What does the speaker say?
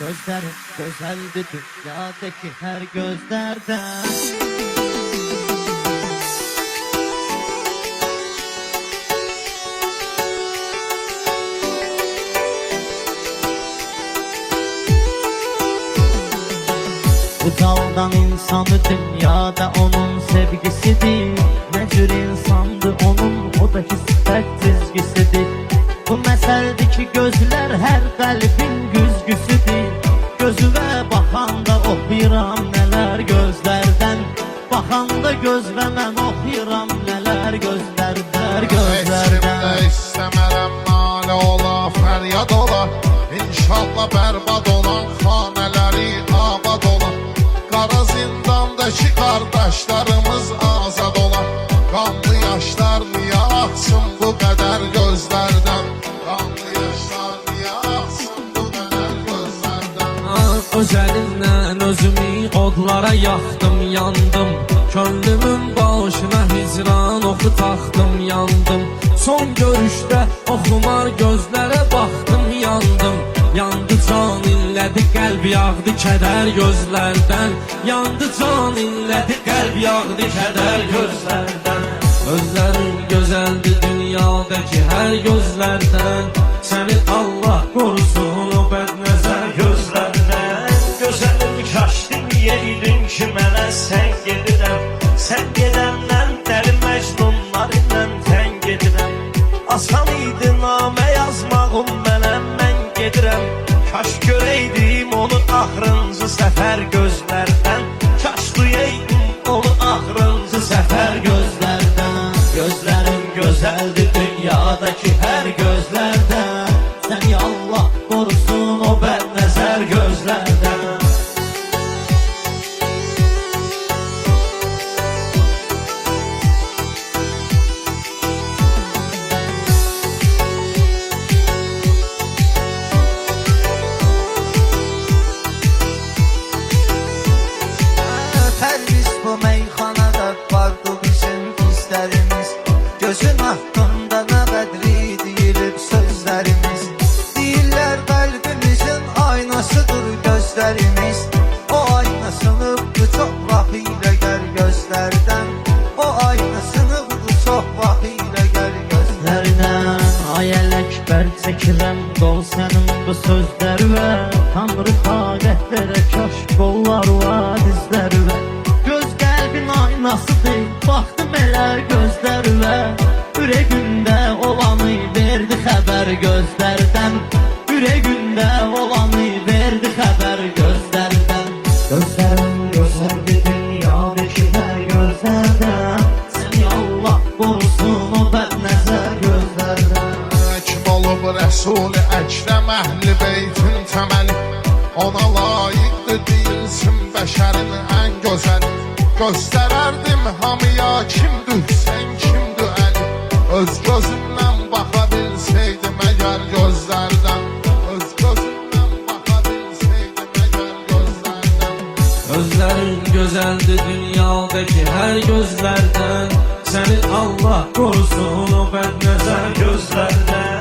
Gözlerin güzeldi dünyadaki her gözlerden. Ucaldan insanı dünyada onun sevgisidir. Ne cür insandı onun, o da hissət çizgisidir. Bu məsəldir ki gözlər hər qəlbin güzgüsüdür. Gözüvə baxanda oxuyuram nələr gözlərdən. Baxanda gözlə mən oxuyuram nələr gözlərdən. Gözlərdə istəmərəm nalə ola, fəryad ola. İnşallah bərbad olan xanələri abad ola. Qara zindandakı qardaşlarımız azad ola. Qanlı yaşlar niyə axsın bu qədər gözlərdən? Qanlı yaşlar niyə axsın bu qədər gözlərdən? Öz əlimdən özümü odlara yaxdım, yandım. Könlümün başına hicran oxu taxdım, yandım. Son görüşdə oxumar gözlərə baxdım, yandım. Yandı can illədi, qəlb yağdı kədər gözlərdən. Yandı can illədi, qəlb yağdı kədər gözlərdən. Özlərin gözəldir dünyadakı hər gözlərdən. Səni Allah qorusun o bədnəzər gözlərdən. Gözəlim kaş deməyeydin ki mənə sən gedirəm. Sən gedəndən dəli məcnunlar ilə tən gedirəm. Asan idi namə yazmağım mənə, mən gedirəm. Kaş görəydim onu axırıncı səfər gözlərdən. Kaş duyaydım onu axırıncı səfər gözlərdən. Gözlərin gözəldir dünyadaki hər gözlərdən. Səni Allah qorusun o bədnəzər gözlərdən. Pərviz bu meyxanada vardı bizim hislərimiz. Gözün haqqında nə qədri deyilib sözlərimiz. Deyirlər qəlbimizin aynasıdır gözlərimiz. O ayna sınıbdı çox vaxt ilə gəl gözlərdən. O ayna sınıbdı çox vaxt ilə gəl gözlərdən. Ay Ələkbər çəkirəm qol sənin bu sözlərvə. Tanrı xalqətlərə kaş qollar var dizlərvə. Göz qəlbin aynasıdır, baxdım elə gözlərvə. Ürəyimdə olanı verdi xəbər gözlərdən. Ürəyimdə olanı verdi xəbər gözlərdən. Gözlərim gözəldir dünyadakı hər gözlərdən. Səni Allah qorusun o bədnəzər gözlərdən. Kim olub Rəsul-i Əkrəm Əhl-i Beytin təməli? Ona layiqdir deyilsin bəşərin ən gözəli. Göstərərdim hamıya kimdir Hüseyn, kimdir Əli. Öz gözümdən baxa bilsəydim əgər gözlərdən. Öz gözümdən baxa bilsəydim əgər gözlərdən. Özlərin gözəldir dünyadakı hər gözlərdən. Səni Allah qorusun o bədnəzər gözlərdən.